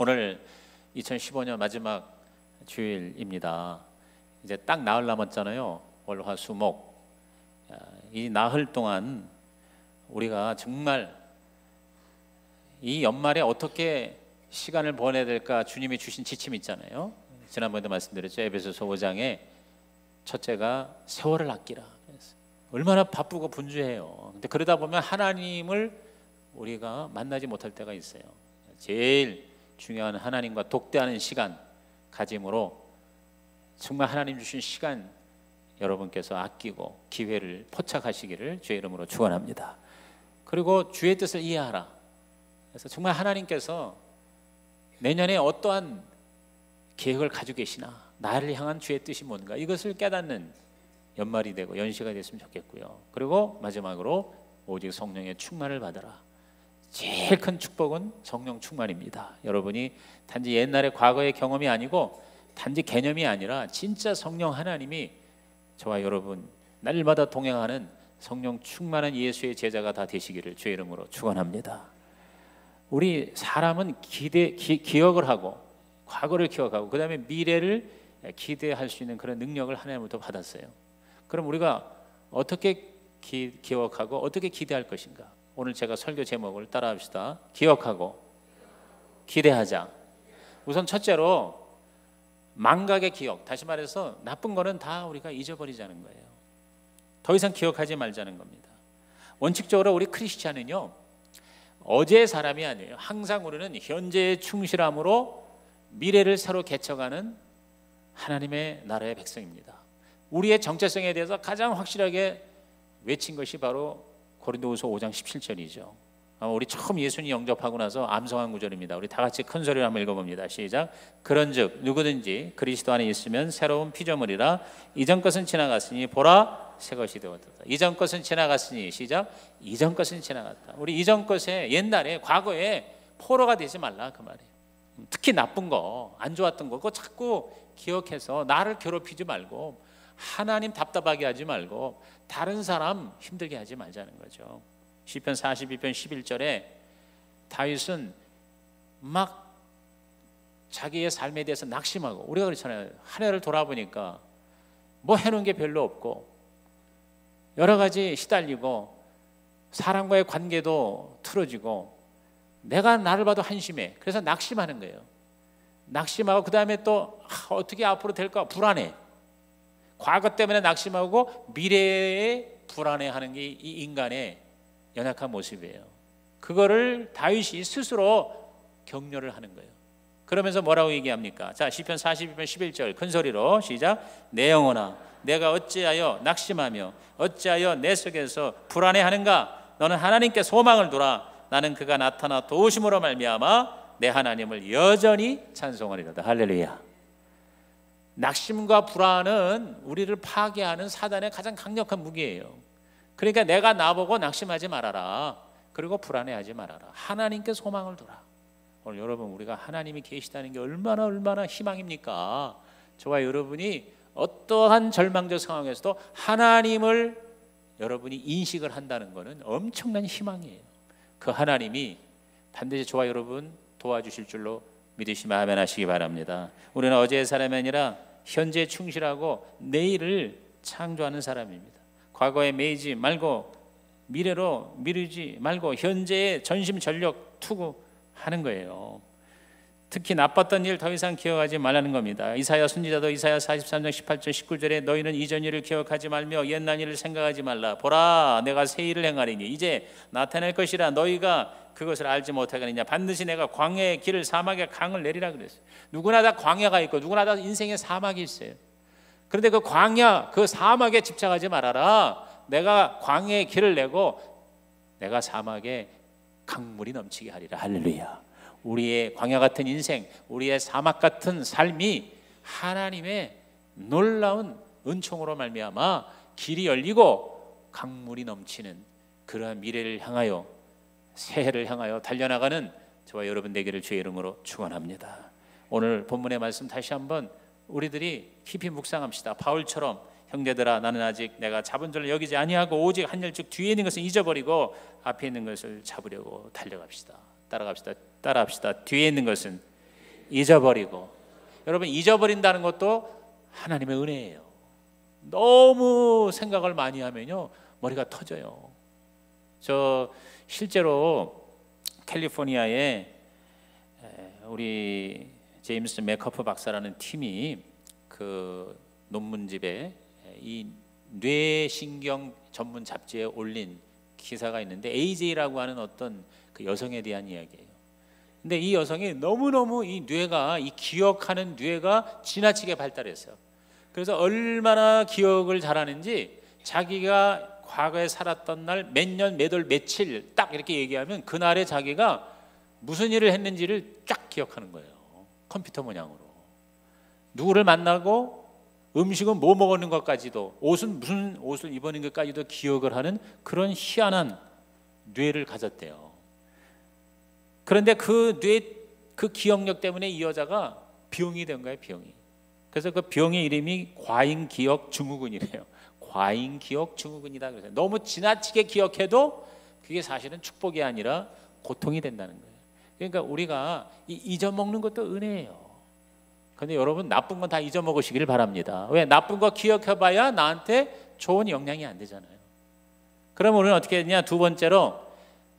오늘 2015년 마지막 주일입니다. 이제 딱 나흘 남았잖아요. 월, 화, 수, 목. 이 나흘 동안 우리가 정말 이 연말에 어떻게 시간을 보내야 될까 주님이 주신 지침이 있잖아요. 지난번에도 말씀드렸죠. 에베소서 5장에 첫째가 세월을 아끼라. 얼마나 바쁘고 분주해요. 근데 그러다 보면 하나님을 우리가 만나지 못할 때가 있어요. 제일 중요한 하나님과 독대하는 시간 가짐으로 정말 하나님 주신 시간 여러분께서 아끼고 기회를 포착하시기를 주의 이름으로 축원합니다. 그리고 주의 뜻을 이해하라. 그래서 정말 하나님께서 내년에 어떠한 계획을 가지고 계시나, 나를 향한 주의 뜻이 뭔가, 이것을 깨닫는 연말이 되고 연시가 됐으면 좋겠고요. 그리고 마지막으로 오직 성령의 충만을 받아라. 제일 큰 축복은 성령 충만입니다. 여러분이 단지 옛날의 과거의 경험이 아니고 단지 개념이 아니라 진짜 성령 하나님이 저와 여러분 날마다 동행하는 성령 충만한 예수의 제자가 다 되시기를 주의 이름으로 축원합니다. 우리 사람은 기억을 하고 과거를 기억하고 그 다음에 미래를 기대할 수 있는 그런 능력을 하나님부터 받았어요. 그럼 우리가 어떻게 기억하고 어떻게 기대할 것인가? 오늘 제가 설교 제목을 따라합시다. 기억하고 기대하자. 우선 첫째로 망각의 기억, 다시 말해서 나쁜 거는 다 우리가 잊어버리자는 거예요. 더 이상 기억하지 말자는 겁니다. 원칙적으로 우리 크리스찬은요, 어제의 사람이 아니에요. 항상 우리는 현재에 충실함으로 미래를 새로 개척하는 하나님의 나라의 백성입니다. 우리의 정체성에 대해서 가장 확실하게 외친 것이 바로 고린도후서 5장 17절이죠. 우리 처음 예수님 영접하고 나서 암송한 구절입니다. 우리 다 같이 큰 소리로 한번 읽어봅니다. 시작. 그런즉 누구든지 그리스도 안에 있으면 새로운 피조물이라. 이전 것은 지나갔으니 보라 새 것이 되었다. 이전 것은 지나갔으니, 시작, 이전 것은 지나갔다. 우리 이전 것에, 옛날에, 과거에 포로가 되지 말라 그 말이에요. 특히 나쁜 거, 안 좋았던 거 그거 자꾸 기억해서 나를 괴롭히지 말고, 하나님 답답하게 하지 말고, 다른 사람 힘들게 하지 말자는 거죠. 시편 42편 11절에 다윗은 막 자기의 삶에 대해서 낙심하고, 우리가 그렇잖아요. 한 해를 돌아보니까 뭐 해놓은 게 별로 없고 여러 가지 시달리고 사람과의 관계도 틀어지고 내가 나를 봐도 한심해. 그래서 낙심하는 거예요. 낙심하고 그 다음에 또 어떻게 앞으로 될까 불안해. 과거 때문에 낙심하고 미래에 불안해하는 게 이 인간의 연약한 모습이에요. 그거를 다윗이 스스로 격려를 하는 거예요. 그러면서 뭐라고 얘기합니까? 자, 시편 42편 11절 큰 소리로 시작. 내 영혼아, 내가 어찌하여 낙심하며 어찌하여 내 속에서 불안해하는가? 너는 하나님께 소망을 두라. 나는 그가 나타나 도우심으로 말미암아 내 하나님을 여전히 찬송하리로다. 할렐루야. 낙심과 불안은 우리를 파괴하는 사단의 가장 강력한 무기예요. 그러니까 내가 나보고 낙심하지 말아라. 그리고 불안해하지 말아라. 하나님께 소망을 두라. 오늘 여러분, 우리가 하나님이 계시다는 게 얼마나 희망입니까? 저와 여러분이 어떠한 절망적 상황에서도 하나님을 여러분이 인식을 한다는 것은 엄청난 희망이에요. 그 하나님이 반드시 저와 여러분 도와주실 줄로 믿으시면 아멘 하시기 바랍니다. 우리는 어제의 사람이 아니라 현재에 충실하고 내일을 창조하는 사람입니다. 과거에 매이지 말고 미래로 미루지 말고 현재에 전심전력 투구하는 거예요. 특히 나빴던 일 더 이상 기억하지 말라는 겁니다. 이사야 선지자도 이사야 43장 18절 19절에 너희는 이전 일을 기억하지 말며 옛날 일을 생각하지 말라. 보라 내가 새 일을 행하리니 이제 나타낼 것이라. 너희가 그것을 알지 못하겠느냐. 반드시 내가 광야의 길을 사막의 강을 내리라 그랬어요. 누구나 다 광야가 있고 누구나 다 인생에 사막이 있어요. 그런데 그 광야, 그 사막에 집착하지 말아라. 내가 광야의 길을 내고 내가 사막에 강물이 넘치게 하리라. 할렐루야. 우리의 광야 같은 인생, 우리의 사막 같은 삶이 하나님의 놀라운 은총으로 말미암아 길이 열리고 강물이 넘치는 그러한 미래를 향하여, 새해를 향하여 달려나가는 저와 여러분 되기를 주의 이름으로 축원합니다. 오늘 본문의 말씀 다시 한번 우리들이 깊이 묵상합시다. 바울처럼 형제들아 나는 아직 내가 잡은 줄을 여기지 아니하고 오직 한 열쭉 뒤에 있는 것을 잊어버리고 앞에 있는 것을 잡으려고 달려갑시다. 따라합시다. 뒤에 있는 것은 잊어버리고. 여러분, 잊어버린다는 것도 하나님의 은혜예요. 너무 생각을 많이 하면요 머리가 터져요. 저 실제로 캘리포니아에 우리 제임스 맥커프 박사라는 팀이 그 논문집에 이 뇌신경 전문 잡지에 올린 기사가 있는데 AJ라고 하는 어떤 그 여성에 대한 이야기예요. 근데 이 여성이 너무너무 이 뇌가, 이 기억하는 뇌가 지나치게 발달했어요. 그래서 얼마나 기억을 잘하는지 자기가 과거에 살았던 날 몇 년, 몇 월, 며칠 딱 이렇게 얘기하면 그날에 자기가 무슨 일을 했는지를 쫙 기억하는 거예요. 컴퓨터 모양으로. 누구를 만나고 음식은 뭐 먹었는 것까지도, 옷은 무슨 옷을 입었는 것까지도 기억을 하는 그런 희한한 뇌를 가졌대요. 그런데 그 기억력 때문에 이 여자가 병이 된 거예요, 병이. 그래서 그 병의 이름이 과잉기억 증후군이래요. 과잉기억 증후군이다. 그래서 너무 지나치게 기억해도 그게 사실은 축복이 아니라 고통이 된다는 거예요. 그러니까 우리가 잊어먹는 것도 은혜예요. 그런데 여러분, 나쁜 건 다 잊어먹으시길 바랍니다. 왜? 나쁜 거 기억해봐야 나한테 좋은 영향이 안 되잖아요. 그러면 우리는 어떻게 했냐? 두 번째로,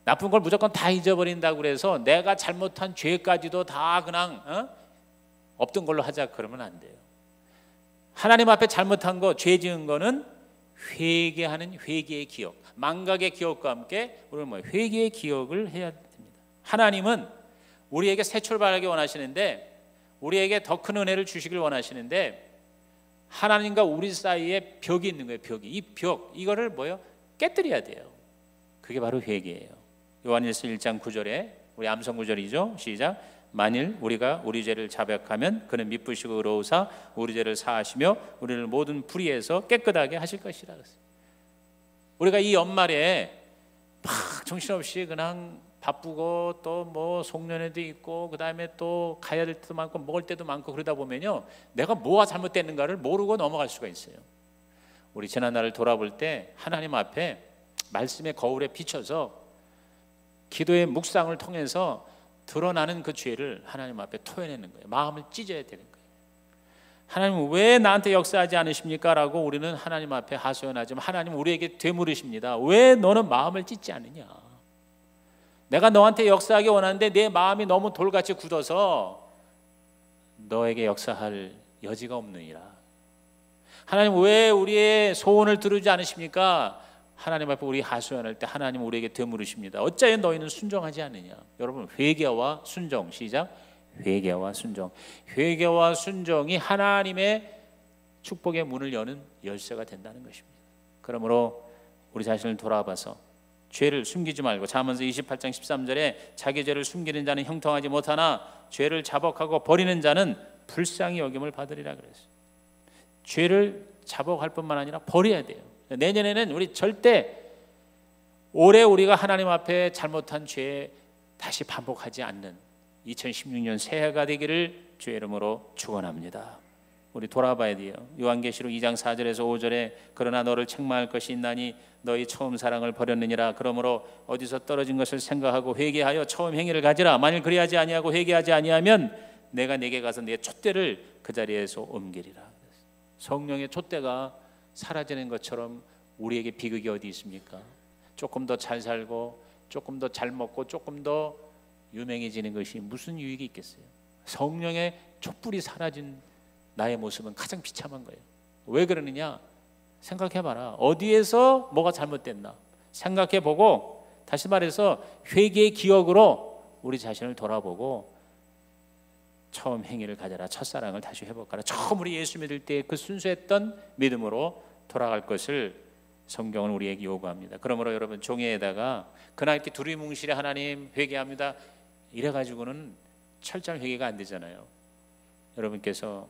나쁜 걸 무조건 다 잊어버린다고 그래서 내가 잘못한 죄까지도 다 그냥 없던 걸로 하자, 그러면 안 돼요. 하나님 앞에 잘못한 거, 죄 지은 거는 회개하는 회개의 기억, 망각의 기억과 함께 우리는 회개의 기억을 해야 됩니다. 하나님은 우리에게 새 출발하기 원하시는데, 우리에게 더 큰 은혜를 주시길 원하시는데, 하나님과 우리 사이에 벽이 있는 거예요. 벽이. 이 벽, 이거를 깨뜨려야 돼요. 그게 바로 회개예요. 요한일서 1장 9절에 우리 암송 구절이죠. 시작. 만일 우리가 우리 죄를 자백하면 그는 미쁘시고 의로우사 우리 죄를 사하시며 우리를 모든 불의에서 깨끗하게 하실 것이라 그랬어요. 우리가 이 연말에 막 정신없이 그냥 바쁘고 또 송년회도 있고 그다음에 또 가야 될 때도 많고 먹을 때도 많고 그러다 보면요 내가 뭐가 잘못됐는가를 모르고 넘어갈 수가 있어요. 우리 지난날을 돌아볼 때 하나님 앞에 말씀의 거울에 비춰서 기도의 묵상을 통해서 드러나는 그 죄를 하나님 앞에 토해내는 거예요. 마음을 찢어야 되는 거예요. 하나님은 왜 나한테 역사하지 않으십니까? 라고 우리는 하나님 앞에 하소연하지만 하나님은 우리에게 되물으십니다. 왜 너는 마음을 찢지 않느냐? 내가 너한테 역사하기 원하는데 내 마음이 너무 돌같이 굳어서 너에게 역사할 여지가 없느니라. 하나님 왜 우리의 소원을 들으지 않으십니까? 하나님 앞에 우리 하소연할 때 하나님 우리에게 되물으십니다. 어찌하여 너희는 순종하지 않느냐? 여러분, 회개와 순종, 시작. 회개와 순종. 회개와 순종이 하나님의 축복의 문을 여는 열쇠가 된다는 것입니다. 그러므로 우리 자신을 돌아봐서 죄를 숨기지 말고, 잠언서 28장 13절에 자기 죄를 숨기는 자는 형통하지 못하나 죄를 자복하고 버리는 자는 불쌍히 여김을 받으리라 그랬어요. 죄를 자복할 뿐만 아니라 버려야 돼요. 내년에는 우리 절대 올해 우리가 하나님 앞에 잘못한 죄 다시 반복하지 않는 2016년 새해가 되기를 주의 이름으로 축원합니다. 우리 돌아봐야 돼요. 요한계시록 2장 4절에서 5절에 그러나 너를 책망할 것이 있나니 너희 처음 사랑을 버렸느니라. 그러므로 어디서 떨어진 것을 생각하고 회개하여 처음 행위를 가지라. 만일 그리하지 아니하고 회개하지 아니하면 내가 내게 가서 내 촛대를 그 자리에서 옮기리라. 성령의 촛대가 사라지는 것처럼 우리에게 비극이 어디 있습니까? 조금 더 잘 살고 조금 더 잘 먹고 조금 더 유명해지는 것이 무슨 유익이 있겠어요? 성령의 촛불이 사라진 나의 모습은 가장 비참한 거예요. 왜 그러느냐? 생각해봐라. 어디에서 뭐가 잘못됐나? 생각해보고 다시 말해서 회개의 기억으로 우리 자신을 돌아보고 처음 행위를 가져라. 첫사랑을 다시 회복하라. 처음 우리 예수 믿을 때 그 순수했던 믿음으로 돌아갈 것을 성경은 우리에게 요구합니다. 그러므로 여러분, 종이에다가 그날 이렇게 두리뭉실에 하나님 회개합니다 이래가지고는 철저한 회개가 안 되잖아요. 여러분께서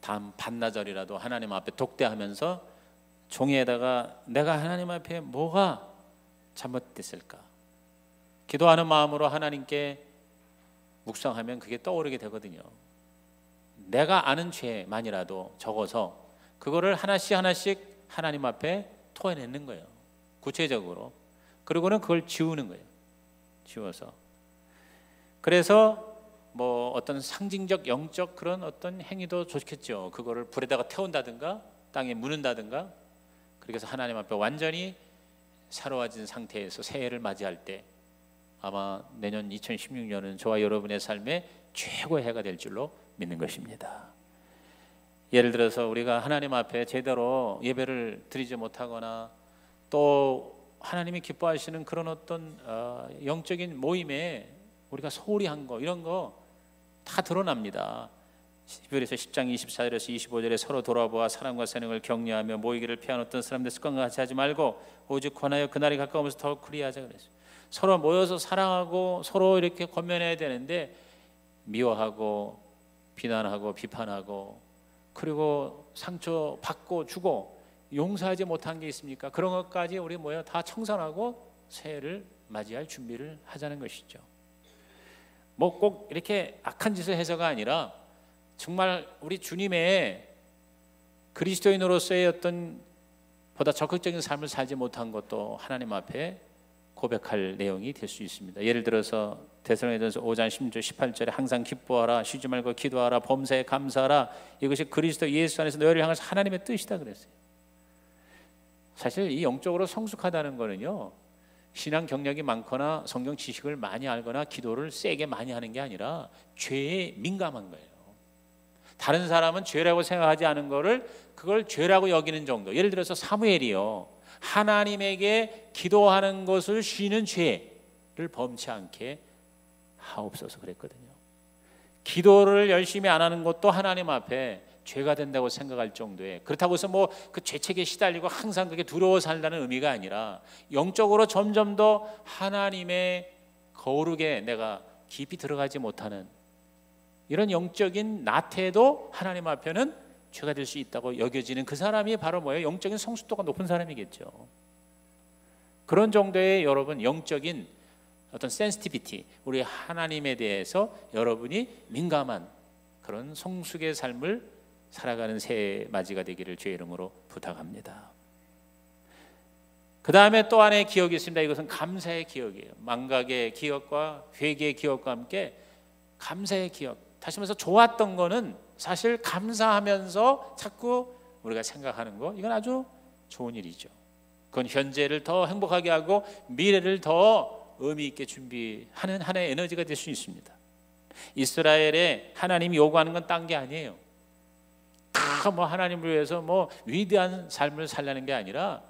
다음 반나절이라도 하나님 앞에 독대하면서 종이에다가 내가 하나님 앞에 뭐가 잘못됐을까 기도하는 마음으로 하나님께 묵상하면 그게 떠오르게 되거든요. 내가 아는 죄만이라도 적어서 그거를 하나씩 하나씩 하나님 앞에 토해내는 거예요. 구체적으로. 그리고는 그걸 지우는 거예요. 지워서. 그래서 어떤 상징적 영적 그런 어떤 행위도 좋겠죠. 그거를 불에다가 태운다든가 땅에 묻는다든가. 그래서 하나님 앞에 완전히 새로워진 상태에서 새해를 맞이할 때 아마 내년 2016년은 저와 여러분의 삶의 최고의 해가 될 줄로 믿는 것입니다. 예를 들어서 우리가 하나님 앞에 제대로 예배를 드리지 못하거나 또 하나님이 기뻐하시는 그런 어떤 영적인 모임에 우리가 소홀히 한 거, 이런 거 다 드러납니다. 히브리서 10장 24절에서 25절에 서로 돌아보아 사랑과 선행을 격려하며 모이기를 피한 어떤 사람들 습관과 같이 하지 말고 오직 권하여 그날이 가까우면서 더욱 그리하자 그랬어요. 서로 모여서 사랑하고 서로 이렇게 권면해야 되는데 미워하고 비난하고 비판하고 그리고 상처 받고 주고 용서하지 못한 게 있습니까? 그런 것까지 우리 모여 다 청산하고 새해를 맞이할 준비를 하자는 것이죠. 뭐 꼭 이렇게 악한 짓을 해서가 아니라 정말 우리 주님의 그리스도인으로서의 어떤 보다 적극적인 삶을 살지 못한 것도 하나님 앞에 고백할 내용이 될 수 있습니다. 예를 들어서 데살로니가전서 5장 16절 18절에 항상 기뻐하라, 쉬지 말고 기도하라, 범사에 감사하라, 이것이 그리스도 예수 안에서 너희를 향해서 하나님의 뜻이다 그랬어요. 사실 이 영적으로 성숙하다는 거는요, 신앙 경력이 많거나 성경 지식을 많이 알거나 기도를 세게 많이 하는 게 아니라 죄에 민감한 거예요. 다른 사람은 죄라고 생각하지 않은 거를 그걸 죄라고 여기는 정도. 예를 들어서 사무엘이요, 하나님에게 기도하는 것을 쉬는 죄를 범치 않게 하옵소서 그랬거든요. 기도를 열심히 안 하는 것도 하나님 앞에 죄가 된다고 생각할 정도에, 그렇다고 해서 뭐 그 죄책에 시달리고 항상 그게 두려워 살다는 의미가 아니라 영적으로 점점 더 하나님의 거룩에 내가 깊이 들어가지 못하는 이런 영적인 나태도 하나님 앞에는 죄가 될 수 있다고 여겨지는 그 사람이 바로 뭐예요? 영적인 성숙도가 높은 사람이겠죠. 그런 정도의 여러분 영적인 어떤 센시티비티, 우리 하나님에 대해서 여러분이 민감한 그런 성숙의 삶을 살아가는 새해 맞이가 되기를 주의 이름으로 부탁합니다. 그 다음에 또 하나의 기억이 있습니다. 이것은 감사의 기억이에요. 망각의 기억과 회개의 기억과 함께 감사의 기억. 다시 말해서 좋았던 거는 사실 감사하면서 자꾸 우리가 생각하는 거, 이건 아주 좋은 일이죠. 그건 현재를 더 행복하게 하고 미래를 더 의미 있게 준비하는 하나의 에너지가 될 수 있습니다. 이스라엘에 하나님이 요구하는 건 딴 게 아니에요. 다 뭐 하나님을 위해서 뭐 위대한 삶을 살라는 게 아니라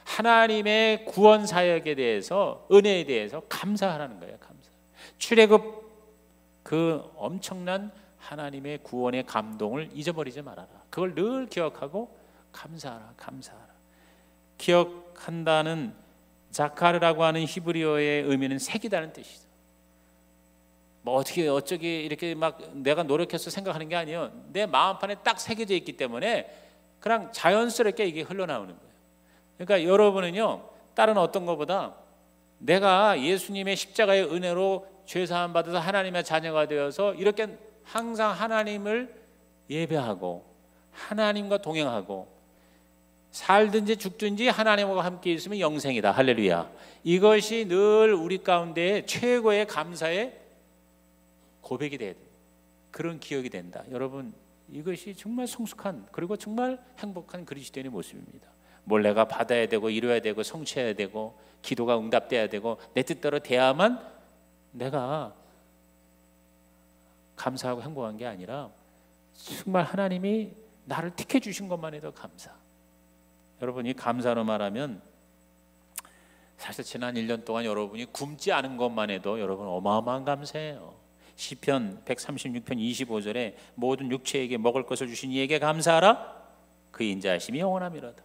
하나님의 구원 사역에 대해서, 은혜에 대해서 감사하라는 거예요. 감사. 출애굽 그 엄청난 하나님의 구원의 감동을 잊어버리지 말아라. 그걸 늘 기억하고 감사하라. 감사하라. 기억한다는 자카르라고 하는 히브리어의 의미는 새기다는 뜻이죠. 뭐 어쩌기 이렇게 막 내가 노력해서 생각하는 게 아니에요. 내 마음판에 딱 새겨져 있기 때문에 그냥 자연스럽게 이게 흘러나오는 거예요. 그러니까 여러분은요, 다른 어떤 것보다 내가 예수님의 십자가의 은혜로 죄사함 받아서 하나님의 자녀가 되어서 이렇게 항상 하나님을 예배하고 하나님과 동행하고 살든지 죽든지 하나님과 함께 있으면 영생이다. 할렐루야. 이것이 늘 우리 가운데 최고의 감사의 고백이 돼야 돼요. 그런 기억이 된다. 여러분, 이것이 정말 성숙한, 그리고 정말 행복한 그리스도인의 모습입니다. 뭘 내가 받아야 되고 이루어야 되고 성취해야 되고 기도가 응답돼야 되고 내 뜻대로 돼야만 내가 감사하고 행복한 게 아니라 정말 하나님이 나를 택해 주신 것만 해도 감사. 여러분, 이 감사로 말하면 사실 지난 1년 동안 여러분이 굶지 않은 것만 해도 여러분 어마어마한 감사예요. 시편 136편 25절에 모든 육체에게 먹을 것을 주신 이에게 감사하라. 그 인자하심이 영원함이로다.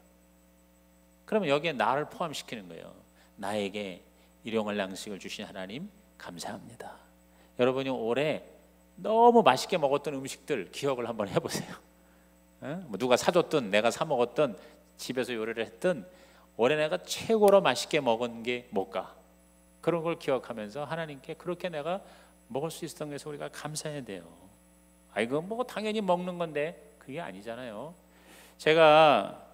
그러면 여기에 나를 포함시키는 거예요. 나에게 일용할 양식을 주신 하나님 감사합니다. 여러분이 올해 너무 맛있게 먹었던 음식들 기억을 한번 해보세요. 뭐 누가 사줬든 내가 사 먹었든 집에서 요리를 했든 올해 내가 최고로 맛있게 먹은 게 뭘까? 그런 걸 기억하면서 하나님께 그렇게 내가 먹을 수 있었던 것에서 우리가 감사해야 돼요. 이거 뭐 당연히 먹는 건데 그게 아니잖아요. 제가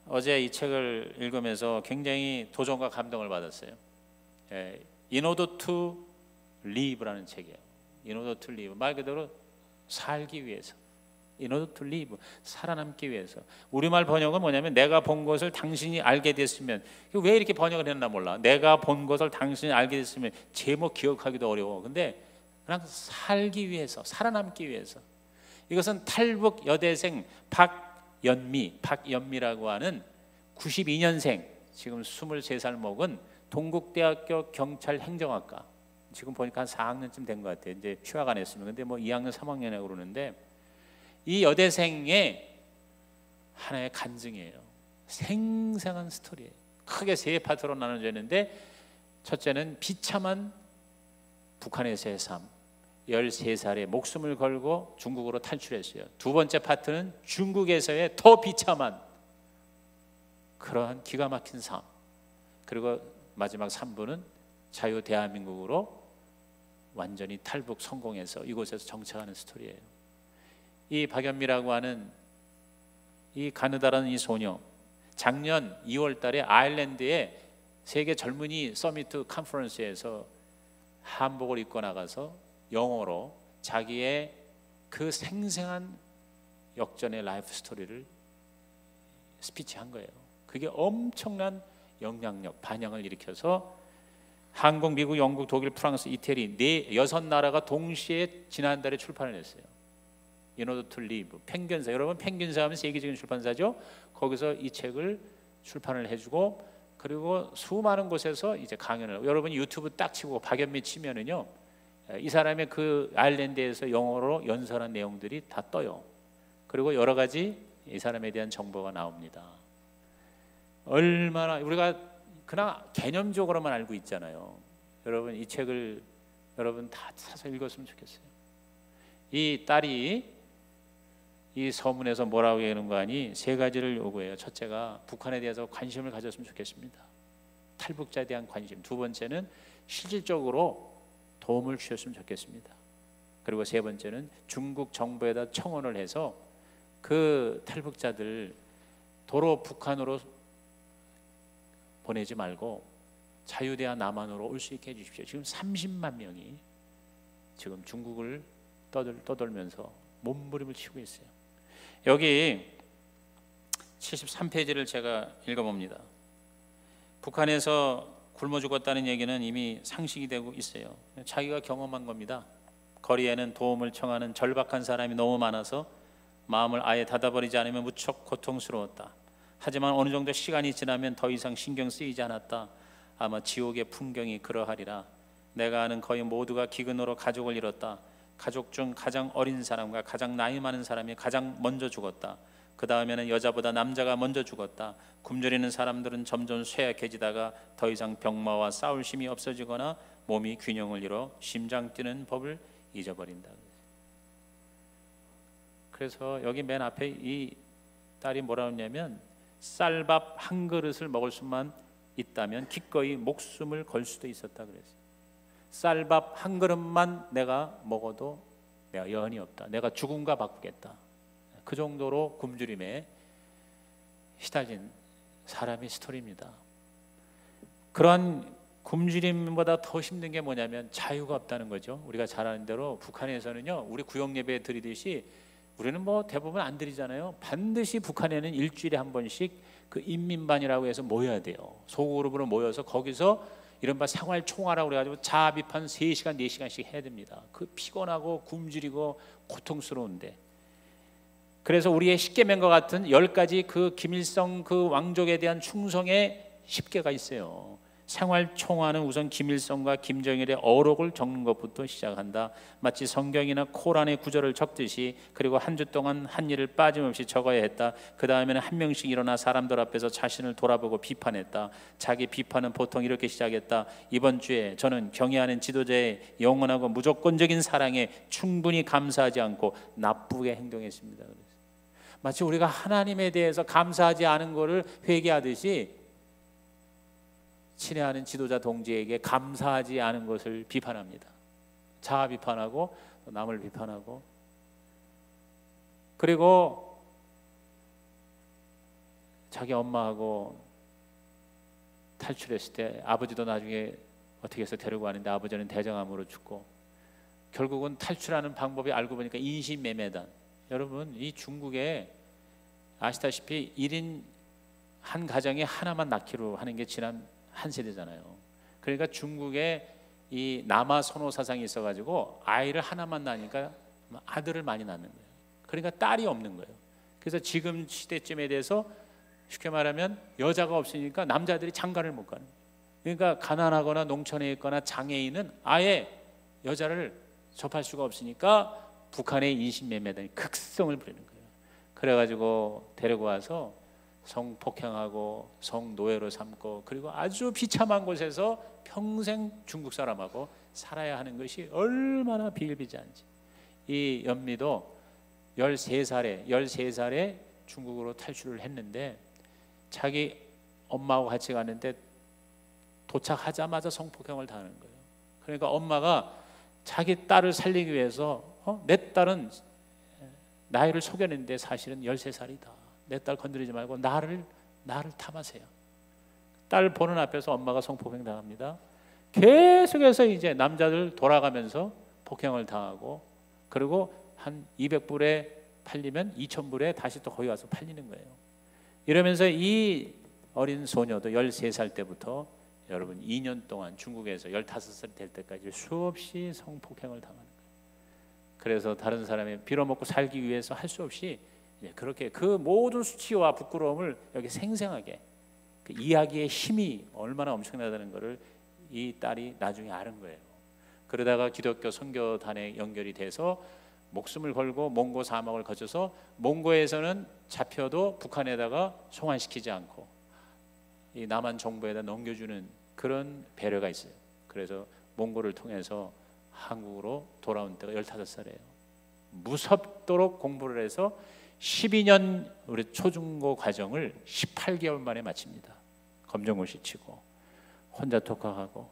어제 이 책을 읽으면서 굉장히 도전과 감동을 받았어요. In order to live라는 책이에요. in order to live. 말 그대로 살기 위해서. in order to live. 살아남기 위해서. 우리말 번역은 뭐냐면 내가 본 것을 당신이 알게 됐으면. 왜 이렇게 번역을 했나 몰라. 내가 본 것을 당신이 알게 됐으면 제목 기억하기도 어려워. 근데 그냥 살기 위해서, 살아남기 위해서. 이것은 탈북 여대생 박연미라고 하는 92년생, 지금 23살 먹은 동국대학교 경찰 행정학과. 지금 보니까 한 4학년쯤 된 것 같아요. 이제 휴학 안 했으면. 근데 뭐 2학년, 3학년이라고 그러는데 이 여대생의 하나의 간증이에요. 생생한 스토리예요. 크게 세 파트로 나눠져 있는데 첫째는 비참한 북한에서의 삶. 13살에 목숨을 걸고 중국으로 탈출했어요. 두 번째 파트는 중국에서의 더 비참한 그러한 기가 막힌 삶. 그리고 마지막 3부는 자유 대한민국으로 완전히 탈북 성공해서 이곳에서 정착하는 스토리예요. 이 박연미라고 하는 이 가느다라는 이 소녀, 작년 2월 달에 아일랜드의 세계 젊은이 서미트 컨퍼런스에서 한복을 입고 나가서 영어로 자기의 그 생생한 역전의 라이프 스토리를 스피치한 거예요. 그게 엄청난 영향력, 반향을 일으켜서 한국, 미국, 영국, 독일, 프랑스, 이태리 6나라가 동시에 지난달에 출판을 했어요. In order to live. 펭귄사. 여러분 펭귄사 하면 세계적인 출판사죠. 거기서 이 책을 출판을 해주고 그리고 수많은 곳에서 이제 강연을. 여러분 유튜브 딱 치고 박연미 치면은요, 이 사람의 그 아일랜드에서 영어로 연설한 내용들이 다 떠요. 그리고 여러 가지 이 사람에 대한 정보가 나옵니다. 얼마나 우리가 그냥 개념적으로만 알고 있잖아요. 여러분 이 책을 여러분 다 사서 읽었으면 좋겠어요. 이 딸이 이 서문에서 뭐라고 얘기하는 거 아니? 세 가지를 요구해요. 첫째가 북한에 대해서 관심을 가졌으면 좋겠습니다. 탈북자에 대한 관심. 두 번째는 실질적으로 도움을 주셨으면 좋겠습니다. 그리고 세 번째는 중국 정부에다 청원을 해서 그 탈북자들 도로 북한으로 보내지 말고 자유대한 남한으로 올 수 있게 해주십시오. 지금 30만 명이 지금 중국을 떠돌면서 몸부림을 치고 있어요. 여기 73페이지를 제가 읽어봅니다. 북한에서 굶어 죽었다는 얘기는 이미 상식이 되고 있어요. 자기가 경험한 겁니다. 거리에는 도움을 청하는 절박한 사람이 너무 많아서 마음을 아예 닫아버리지 않으면 무척 고통스러웠다. 하지만 어느 정도 시간이 지나면 더 이상 신경 쓰이지 않았다. 아마 지옥의 풍경이 그러하리라. 내가 아는 거의 모두가 기근으로 가족을 잃었다. 가족 중 가장 어린 사람과 가장 나이 많은 사람이 가장 먼저 죽었다. 그 다음에는 여자보다 남자가 먼저 죽었다. 굶주리는 사람들은 점점 쇠약해지다가 더 이상 병마와 싸울 힘이 없어지거나 몸이 균형을 잃어 심장 뛰는 법을 잊어버린다. 그래서 여기 맨 앞에 이 딸이 뭐라 했냐면 쌀밥 한 그릇을 먹을 수만 있다면 기꺼이 목숨을 걸 수도 있었다 그랬어요. 쌀밥 한 그릇만 내가 먹어도 내가 여한이 없다. 내가 죽음과 바꾸겠다. 그 정도로 굶주림에 시달린 사람의 스토리입니다. 그러한 굶주림보다 더 힘든 게 뭐냐면 자유가 없다는 거죠. 우리가 잘 아는 대로 북한에서는요, 우리 구역 예배 드리듯이 우리는 뭐 대부분 안 드리잖아요. 반드시 북한에는 일주일에 한 번씩 그 인민반이라고 해서 모여야 돼요. 소그룹으로 모여서 거기서 이른바 생활총화라고 그래가지고 자아 비판 3시간 4시간씩 해야 됩니다. 그 피곤하고 굶주리고 고통스러운데, 그래서 우리의 10계명과 같은 10가지 그 김일성 그 왕족에 대한 충성의 10개가 있어요. 생활총화는 우선 김일성과 김정일의 어록을 적는 것부터 시작한다. 마치 성경이나 코란의 구절을 적듯이. 그리고 한 주 동안 한 일을 빠짐없이 적어야 했다. 그 다음에는 한 명씩 일어나 사람들 앞에서 자신을 돌아보고 비판했다. 자기 비판은 보통 이렇게 시작했다. 이번 주에 저는 경애하는 지도자의 영원하고 무조건적인 사랑에 충분히 감사하지 않고 나쁘게 행동했습니다. 마치 우리가 하나님에 대해서 감사하지 않은 것을 회개하듯이 친애하는 지도자 동지에게 감사하지 않은 것을 비판합니다. 자아 비판하고 남을 비판하고, 그리고 자기 엄마하고 탈출했을 때 아버지도 나중에 어떻게 해서 데리고 가는데 아버지는 대장암으로 죽고, 결국은 탈출하는 방법이 알고 보니까 인신매매다. 여러분, 이 중국에 아시다시피 1인 한 가정에 하나만 낳기로 하는 게 지난 한 세대잖아요. 그러니까 중국에 이 남아 선호 사상이 있어가지고 아이를 하나만 낳으니까 아들을 많이 낳는 거예요. 그러니까 딸이 없는 거예요. 그래서 지금 시대쯤에 대해서 쉽게 말하면 여자가 없으니까 남자들이 장가를 못 가는 거예요. 그러니까 가난하거나 농촌에 있거나 장애인은 아예 여자를 접할 수가 없으니까 북한의 인신매매단이 극성을 부리는 거예요. 그래가지고 데리고 와서 성폭행하고 성노예로 삼고, 그리고 아주 비참한 곳에서 평생 중국 사람하고 살아야 하는 것이 얼마나 비일비재한지. 이 연미도 13살에 중국으로 탈출을 했는데 자기 엄마하고 같이 가는데 도착하자마자 성폭행을 당하는 거예요. 그러니까 엄마가 자기 딸을 살리기 위해서 내 딸은 나이를 속였는데 사실은 13살이다. 내 딸 건드리지 말고 나를 탐하세요. 딸 보는 앞에서 엄마가 성폭행 당합니다. 계속해서 이제 남자들 돌아가면서 폭행을 당하고, 그리고 한 200불에 팔리면 2000불에 다시 또 거기 와서 팔리는 거예요. 이러면서 이 어린 소녀도 13살 때부터 여러분 2년 동안 중국에서 15살 될 때까지 수없이 성폭행을 당하는 거예요. 그래서 다른 사람이 빌어먹고 살기 위해서 할 수 없이 그렇게 그 모든 수치와 부끄러움을 여기 생생하게, 그 이야기의 힘이 얼마나 엄청나다는 것을 이 딸이 나중에 아는 거예요. 그러다가 기독교 선교단에 연결이 돼서 목숨을 걸고 몽고 사막을 거쳐서 몽고에서는 잡혀도 북한에다가 송환시키지 않고 이 남한 정부에다 넘겨주는 그런 배려가 있어요. 그래서 몽고를 통해서 한국으로 돌아온 때가 15살이에요. 무섭도록 공부를 해서 12년 우리 초중고 과정을 18개월 만에 마칩니다. 검정고시 치고 혼자 독학하고,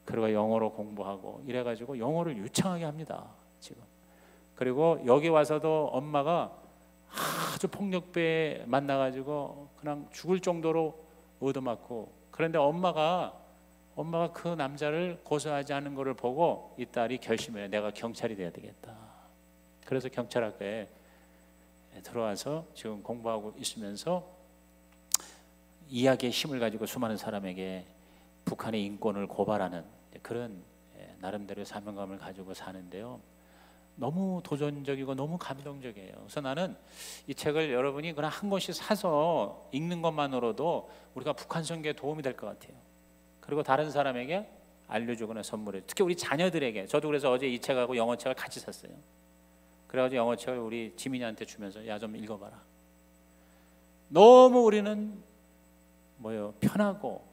그리고 영어로 공부하고 이래가지고 영어를 유창하게 합니다 지금. 그리고 여기 와서도 엄마가 아주 폭력배에 만나가지고 그냥 죽을 정도로 얻어맞고, 그런데 엄마가 그 남자를 고소하지 않은 것을 보고 이 딸이 결심해요. 내가 경찰이 돼야 되겠다. 그래서 경찰학교에 들어와서 지금 공부하고 있으면서 이야기의 힘을 가지고 수많은 사람에게 북한의 인권을 고발하는 그런 나름대로의 사명감을 가지고 사는데요. 너무 도전적이고 너무 감동적이에요. 그래서 나는 이 책을 여러분이 그냥 한 권씩 사서 읽는 것만으로도 우리가 북한 선교에 도움이 될 것 같아요. 그리고 다른 사람에게 알려주거나 선물해, 특히 우리 자녀들에게. 저도 그래서 어제 이 책하고 영어책을 같이 샀어요. 그래가지고 영어책을 우리 지민이한테 주면서 야 좀 읽어봐라. 너무 우리는 편하고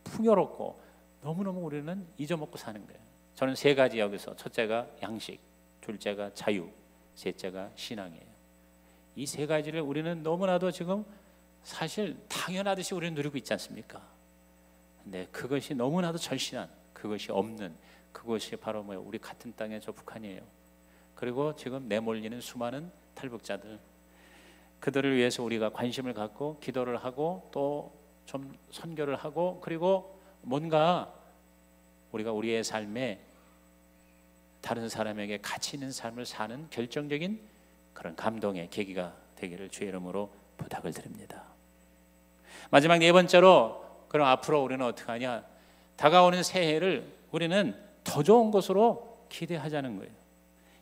풍요롭고 너무너무 우리는 잊어먹고 사는 거예요. 저는 3가지 여기서, 첫째가 양식, 둘째가 자유, 셋째가 신앙이에요. 이 3가지를 우리는 너무나도 지금 사실 당연하듯이 우리는 누리고 있지 않습니까? 근데 그것이 너무나도 절실한, 그것이 없는, 그것이 바로 우리 같은 땅의 저 북한이에요. 그리고 지금 내몰리는 수많은 탈북자들, 그들을 위해서 우리가 관심을 갖고 기도를 하고 또 좀 선교를 하고, 그리고 뭔가 우리가 우리의 삶에 다른 사람에게 가치 있는 삶을 사는 결정적인 그런 감동의 계기가 되기를 주의 이름으로 부탁을 드립니다. 마지막 4번째로, 그럼 앞으로 우리는 어떻게 하냐? 다가오는 새해를 우리는 더 좋은 것으로 기대하자는 거예요.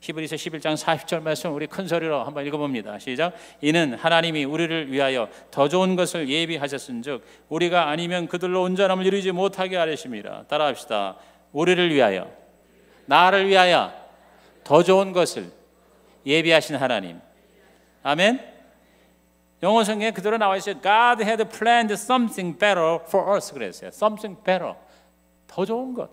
히브리서 11장 40절 말씀 우리 큰 소리로 한번 읽어봅니다. 시작. 이는 하나님이 우리를 위하여 더 좋은 것을 예비하셨은즉 우리가 아니면 그들로 온전함을 이루지 못하게 하려심이라. 따라합시다. 우리를 위하여, 나를 위하여 더 좋은 것을 예비하신 하나님. 아멘. 영어 성경에 그대로 나와 있어요. God had planned something better for us. 그랬어요. Something better. 더 좋은 것.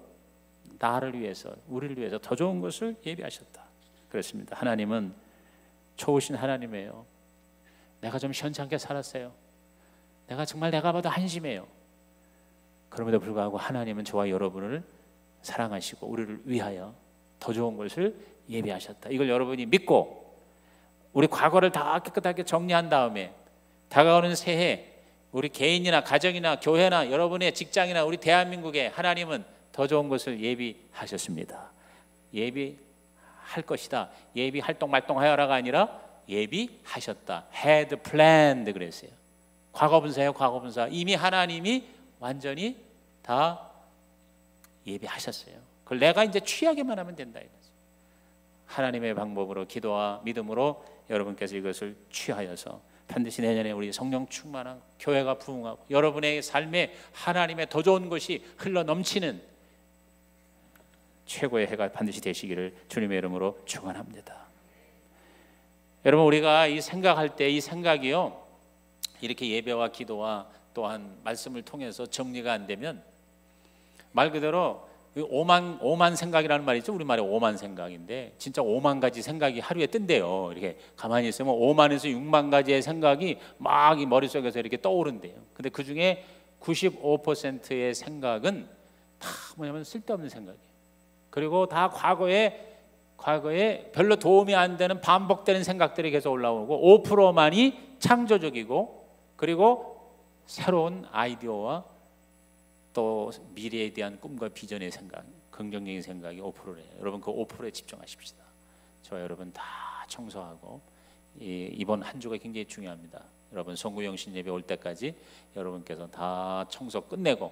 나를 위해서, 우리를 위해서 더 좋은 것을 예비하셨다. 그렇습니다. 하나님은 좋으신 하나님이에요. 내가 좀 시원찮게 살았어요. 내가 봐도 한심해요. 그럼에도 불구하고 하나님은 저와 여러분을 사랑하시고 우리를 위하여 더 좋은 것을 예비하셨다. 이걸 여러분이 믿고 우리 과거를 다 깨끗하게 정리한 다음에 다가오는 새해 우리 개인이나 가정이나 교회나 여러분의 직장이나 우리 대한민국에 하나님은 더 좋은 것을 예비하셨습니다. 할 것이다. 예비 활동 말동하여라가 아니라 예비하셨다. had planned 그랬어요. 과거분사예요. 과거분사. 이미 하나님이 완전히 다 예비하셨어요. 그걸 내가 이제 취하게만 하면 된다 이거죠. 하나님의 방법으로 기도와 믿음으로 여러분께서 이것을 취하여서 반드시 내년에 우리 성령 충만한 교회가 부흥하고 여러분의 삶에 하나님의 더 좋은 것이 흘러 넘치는 최고의 해가 반드시 되시기를 주님의 이름으로 축원합니다. 여러분, 우리가 이 생각할 때 이 생각이요, 이렇게 예배와 기도와 또한 말씀을 통해서 정리가 안 되면 말 그대로 오만 생각이라는 말이 있죠. 우리말에 오만 생각인데 진짜 5만 가지 생각이 하루에 뜬대요. 이렇게 가만히 있으면 5만에서 6만 가지의 생각이 막 이 머릿속에서 이렇게 떠오른대요. 근데 그 중에 95%의 생각은 다 뭐냐면 쓸데없는 생각이에요. 그리고 다 과거에 별로 도움이 안 되는 반복되는 생각들이 계속 올라오고 5%만이 창조적이고 그리고 새로운 아이디어와 또 미래에 대한 꿈과 비전의 생각, 긍정적인 생각이 5%래요. 여러분 그 5%에 집중하십시다. 저와 여러분 다 청소하고 이번 한 주가 굉장히 중요합니다. 여러분 송구영신 예배 올 때까지 여러분께서 다 청소 끝내고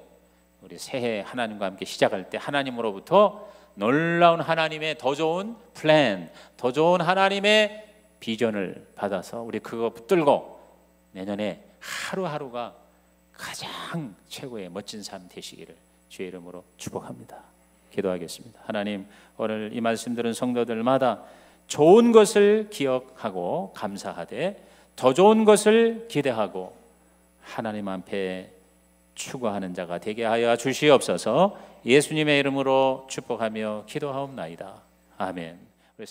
우리 새해 하나님과 함께 시작할 때 하나님으로부터 놀라운 하나님의 더 좋은 플랜, 더 좋은 하나님의 비전을 받아서 우리 그거 붙들고 내년에 하루하루가 가장 최고의 멋진 삶 되시기를 주의 이름으로 축복합니다. 기도하겠습니다. 하나님, 오늘 이 말씀 들은 성도들마다 좋은 것을 기억하고 감사하되 더 좋은 것을 기대하고 하나님 앞에 추구하는 자가 되게 하여 주시옵소서. 예수님의 이름으로 축복하며 기도하옵나이다. 아멘. 우리